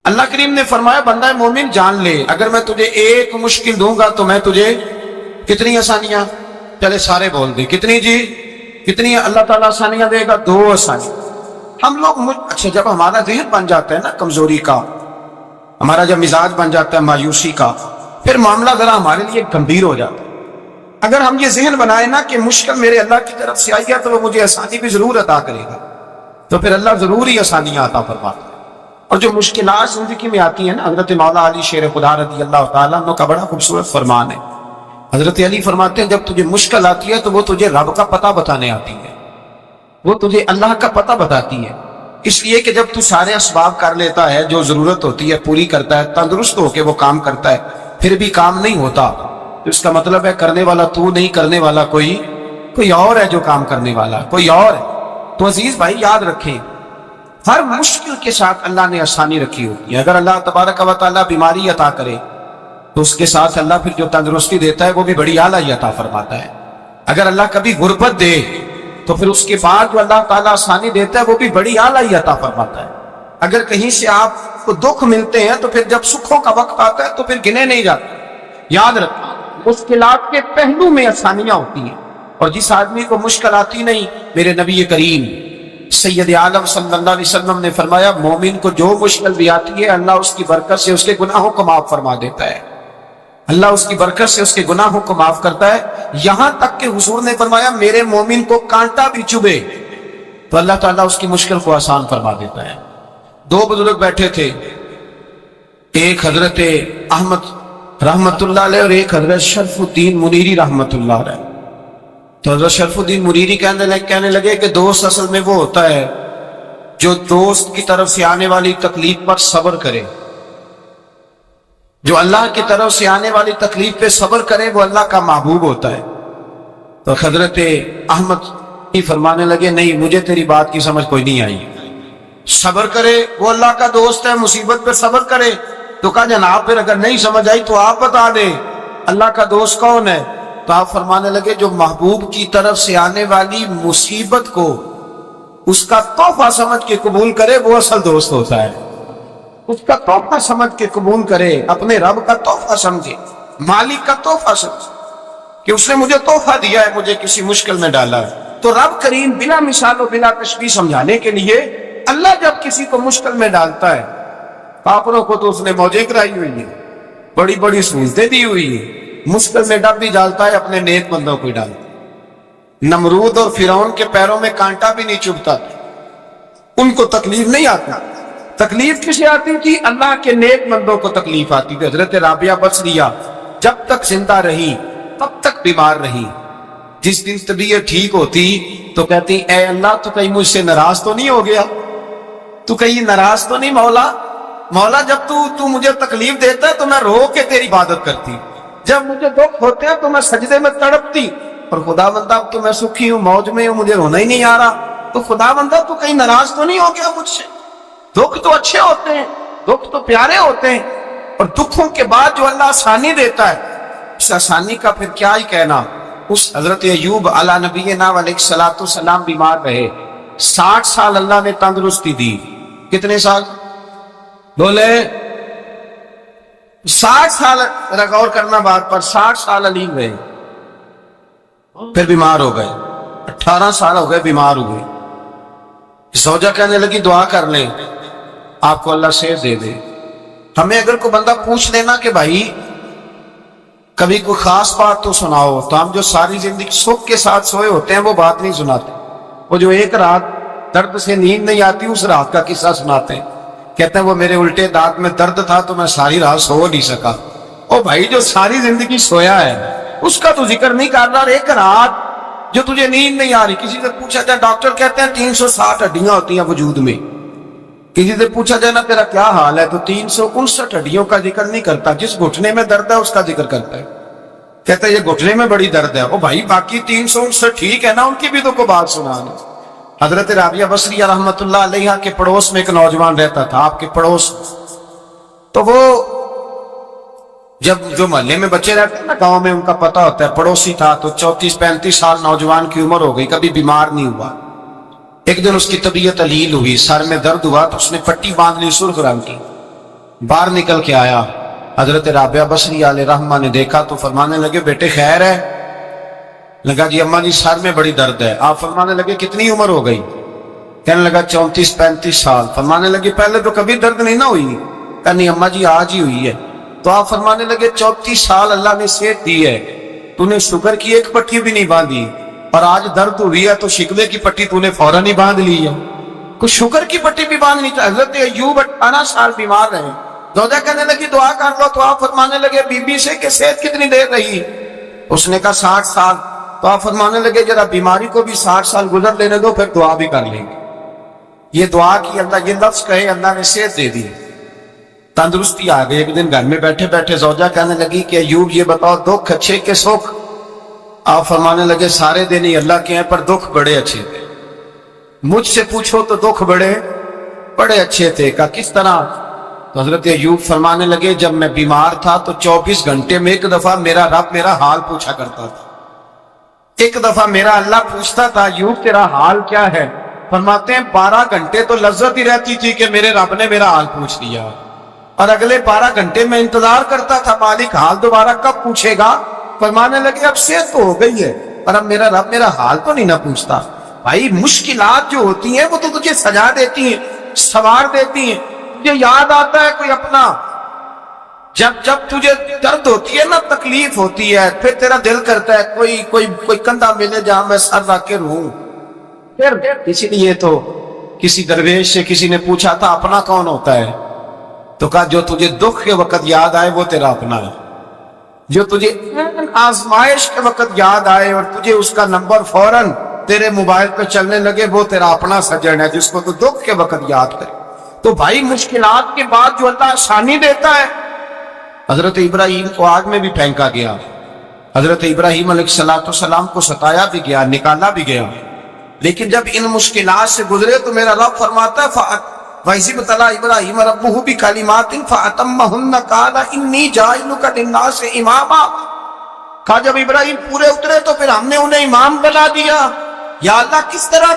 اللہ کریم نے فرمایا بندہ مومن جان لے اگر میں تجھے ایک مشکل دوں گا تو میں تجھے کتنی آسانیاں، چلے سارے بول دیں کتنی جی، کتنی اللہ تعالیٰ آسانیاں دے گا؟ 2 آسانیاں۔ ہم لوگ اچھا جب ہمارا ذہن بن جاتا ہے نا کمزوری کا، ہمارا جب مزاج بن جاتا ہے مایوسی کا، پھر معاملہ ذرا ہمارے لیے گمبھیر ہو جاتا ہے۔ اگر ہم یہ ذہن بنائے نا کہ مشکل میرے اللہ کی طرف سے آئی ہے تو وہ مجھے آسانی بھی ضرور عطا کرے گا، تو پھر اللہ ضرور ہی آسانیاں عطا فرماتا ہے۔ اور جو مشکلات زندگی میں آتی ہیں نا، حضرت مولا علی شیر خدا رضی اللہ تعالیٰ عنہ کا بڑا خوبصورت فرمان ہے۔ حضرت علی فرماتے ہیں جب تجھے مشکل آتی ہے تو وہ تجھے رب کا پتہ بتانے آتی ہے، وہ تجھے اللہ کا پتہ بتاتی ہے، اس لیے کہ جب تو سارے اسباب کر لیتا ہے، جو ضرورت ہوتی ہے پوری کرتا ہے، تندرست ہو کے وہ کام کرتا ہے، پھر بھی کام نہیں ہوتا، تو اس کا مطلب ہے کرنے والا تو نہیں، کرنے والا کوئی اور ہے جو کام کرنے والا، کوئی اور ہے۔ تو عزیز بھائی یاد رکھیں، ہر مشکل کے ساتھ اللہ نے آسانی رکھی ہوتی ہے۔ اگر اللہ تبارک و تعالیٰ بیماری عطا کرے تو اس کے ساتھ اللہ پھر جو تندرستی دیتا ہے وہ بھی بڑی اعلیٰ عطا فرماتا ہے۔ اگر اللہ کبھی غربت دے تو پھر اس کے بعد جو اللہ تعالیٰ آسانی دیتا ہے وہ بھی بڑی اعلیٰ عطا فرماتا ہے۔ اگر کہیں سے آپ کو دکھ ملتے ہیں تو پھر جب سکھوں کا وقت آتا ہے تو پھر گنے نہیں جاتے۔ یاد رکھیں مشکلات کے پہلو میں آسانیاں ہوتی ہیں، اور جس آدمی کو مشکل آتی نہیں، میرے نبی کریم سید عالم صلی اللہ علیہ وسلم نے فرمایا مومن کو جو مشکل بھی آتی ہے اللہ اس کی برکت سے اس کے گناہوں کو معاف فرما دیتا ہے، اللہ اس کی برکت سے اس کے گناہوں کو معاف کرتا ہے، یہاں تک کہ حضور نے فرمایا میرے مومن کو کانٹا بھی چبھے تو اللہ تعالیٰ اس کی مشکل کو آسان فرما دیتا ہے۔ 2 بزرگ بیٹھے تھے، ایک حضرت احمد رحمت اللہ علیہ اور ایک حضرت شرف الدین منیری رحمت اللہ علیہ۔ تو حضرت شرف الدین منیری کہنے لگے کہ دوست اصل میں وہ ہوتا ہے جو دوست کی طرف سے آنے والی تکلیف پر صبر کرے، جو اللہ کی طرف سے آنے والی تکلیف پہ صبر کرے وہ اللہ کا محبوب ہوتا ہے۔ تو حضرت احمد فرمانے لگے نہیں مجھے تیری بات کی سمجھ کوئی نہیں آئی، صبر کرے وہ اللہ کا دوست ہے، مصیبت پہ صبر کرے۔ تو کہا جناب پھر اگر نہیں سمجھ آئی تو آپ بتا دیں اللہ کا دوست کون ہے؟ تو آپ فرمانے لگے جو محبوب کی طرف سے آنے والی مصیبت کو اس کا تحفہ سمجھ کے قبول کرے وہ اصل دوست ہوتا ہے، اس کا تحفہ سمجھ کے قبول کرے، اپنے رب کا تحفہ سمجھے، مالک کا تحفہ سمجھے کہ اس نے مجھے تحفہ دیا ہے، مجھے کسی مشکل میں ڈالا ہے۔ تو رب کریم بلا مثال و بلا تشبیہ سمجھانے کے لیے اللہ جب کسی کو مشکل میں ڈالتا ہے، کافروں کو تو اس نے موجیں کرائی ہوئی ہیں، بڑی بڑی سہولتیں دی ہوئی ہیں، مشکل میں ڈب بھی ڈالتا ہے، اپنے نیک بندوں کو ڈالتا ہے۔ نمرود اور فرعون کے پیروں میں کانٹا بھی نہیں چبھتا، ان کو تکلیف نہیں آتی۔ تکلیف کسے آتی تھی؟ اللہ کے نیک بندوں کو تکلیف آتی تھی۔ حضرت رابعہ بصریہ جب تک زندہ رہی تب تک بیمار رہی، جس دن طبیعت ٹھیک ہوتی تو کہتی اے اللہ تو کہیں مجھ سے ناراض تو نہیں ہو گیا، تو کہیں ناراض تو نہیں مولا جب تو مجھے تکلیف دیتا ہے تو میں رو کے تیری عبادت کرتی، جب مجھے دکھ ہوتے ہیں تو میں سجدے میں تڑپتی، اور خدا بندہ اب تو میں سکھی ہوں، موج میں ہوں، مجھے رونا ہی نہیں آ رہا، تو خدا بندہ تو کہیں ناراض تو نہیں ہو گیا مجھ سے؟ دکھ تو اچھے ہوتے ہیں، دکھ تو پیارے ہوتے ہیں، اور دکھوں کے بعد جو اللہ آسانی دیتا ہے اس آسانی کا پھر کیا ہی کہنا۔ اس حضرت ایوب علی نبینا علیہ الصلوۃ والسلام بیمار رہے، 60 سال اللہ نے تندرستی دی۔ کتنے سال بولے؟ 60 سال، غور کرنا بات پر، 60 سال علیم رہے، پھر بیمار ہو گئے، 18 سال ہو گئے بیمار ہوئے۔ زوجہ کہنے لگی دعا کر لیں آپ کو اللہ صحت دے دے۔ ہمیں اگر کوئی بندہ پوچھ لینا کہ بھائی کبھی کوئی خاص بات تو سناؤ، تو ہم جو ساری زندگی سکھ کے ساتھ سوئے ہوتے ہیں وہ بات نہیں سناتے، وہ جو ایک رات درد سے نیند نہیں آتی اس رات کا قصہ سناتے ہیں، کہتے ہیں وہ میرے الٹے دانت میں درد تھا تو میں ساری رات سو نہیں سکا۔ او بھائی جو ساری زندگی سویا ہے اس کا تو ذکر نہیں کر رہا، ایک رات جو تجھے نیند نہیں آ رہی۔ کسی سے پوچھا جائے، ڈاکٹر کہتے ہیں 360 ہڈیاں ہوتی ہیں وجود میں، کسی سے پوچھا جائے نا تیرا کیا حال ہے تو 359 ہڈیوں کا ذکر نہیں کرتا، جس گھٹنے میں درد ہے اس کا ذکر کرتا ہے، کہتا ہے یہ گھٹنے میں بڑی درد ہے۔ او بھائی باقی 359 ٹھیک ہے نا، ان کی بھی تو کوئی بات سنا دو۔ حضرت رابعہ بصریہ رحمت اللہ علیہ کے پڑوس میں ایک نوجوان رہتا تھا، آپ کے پڑوس، تو وہ جب جو محلے میں بچے رہتے ہیں نا گاؤں میں ان کا پتہ ہوتا ہے، پڑوسی تھا تو 34-35 سال نوجوان کی عمر ہو گئی، کبھی بیمار نہیں ہوا۔ ایک دن اس کی طبیعت علیل ہوئی، سر میں درد ہوا تو اس نے پٹی باندھ لی سرخ رنگ کی، باہر نکل کے آیا، حضرت رابعہ بصری علیہ رحمہ نے دیکھا تو فرمانے لگے بیٹے خیر ہے؟ لگا جی اماں جی سر میں بڑی درد ہے۔ آپ فرمانے لگے کتنی عمر ہو گئی؟ کہنے لگا 34-35 سال۔ فرمانے لگے پہلے تو کبھی درد نہیں نہ ہوئی؟ کہا نہیں اماں جی آج ہی ہوئی ہے۔ تو آپ فرمانے لگے 34 سال اللہ نے صحت دی ہے، تو نے شکر کی ایک پٹی بھی نہیں باندھی، اور آج درد ہوئی ہے تو شکوے کی پٹی تو نے فوراً ہی باندھ لی ہے، کچھ شکر کی پٹی بھی باندھنی چاہیے۔ حضرت ایوب 18 سال بیمار رہے، زوجہ کہنے لگی دعا کر لو، تو آپ فرمانے لگے بی بی سے کہ صحت کتنی دیر رہی؟ اس نے کہا 60 سال۔ تو آپ فرمانے لگے ذرا بیماری کو بھی 60 سال گزر لینے دو، پھر دعا بھی کر لیں گے۔ یہ دعا کی، اللہ یہ لفظ کہے اللہ نے صحت دے دی، تندرستی آ گئی۔ ایک دن گھر میں بیٹھے بیٹھے زوجہ کہنے لگی کہ ایوب یہ بتاؤ دکھ اچھے کہ سکھ؟ آپ فرمانے لگے سارے دن ہی اللہ کے ہیں پر دکھ بڑے اچھے تھے۔ مجھ سے پوچھو تو دکھ بڑے اچھے تھے۔ کہا کس طرح؟ تو حضرت ایوب فرمانے لگے جب میں بیمار تھا تو 24 گھنٹے میں ایک دفعہ میرا رب میرا حال پوچھا کرتا تھا، ایک دفعہ میرا اللہ پوچھتا تھا ایوب تیرا حال کیا ہے؟ فرماتے ہیں 12 گھنٹے تو لذت ہی رہتی تھی کہ میرے رب نے میرا حال پوچھ لیا، اور اگلے 12 گھنٹے میں انتظار کرتا تھا مالک حال دوبارہ کب پوچھے گا۔ فرمانے لگے اب صحت تو ہو گئی ہے پر اب میرا رب میرا حال تو نہیں نہ پوچھتا۔ بھائی مشکلات جو ہوتی ہیں وہ تو تجھے سجا دیتی ہیں، سوار دیتی ہیں، تجھے یاد آتا ہے کوئی اپنا، جب تجھے درد ہوتی ہے نا، تکلیف ہوتی ہے، پھر تیرا دل کرتا ہے کوئی کندھا ملے جہاں میں سر رکھ کے رہوں۔ پھر اسی لیے تو کسی درویش سے کسی نے پوچھا تھا اپنا کون ہوتا ہے؟ تو کہا جو تجھے دکھ کے وقت یاد آئے وہ تیرا اپنا ہے، جو تجھے آزمائش کے وقت یاد آئے اور تجھے اس کا نمبر فوراً تیرے موبائل پہ چلنے لگے وہ تیرا اپنا سجن ہے، جس کو تو دکھ کے وقت یاد کرے۔ تو بھائی مشکلات کے بعد جو اللہ آسانی دیتا ہے، حضرت ابراہیم کو آگ میں بھی پھینکا گیا، حضرت ابراہیم علیہ السلام کو ستایا بھی گیا، نکالا بھی گیا، لیکن جب ان مشکلات سے گزرے تو میرا رب فرماتا ہے وَإِذِ ابْتَلَىٰ إِبْرَاهِيمَ رَبُّهُ بِكَلِمَاتٍ فَأَتَمَّهُنَّ قَالَ إِنِّي جَاعِلُكَ لِلنَّاسِ إِمَامًا۔ کہا جب ابراہیم پورے اترے تو پھر ہم نے انہیں امام بنا دیا۔ یا اللہ کس طرح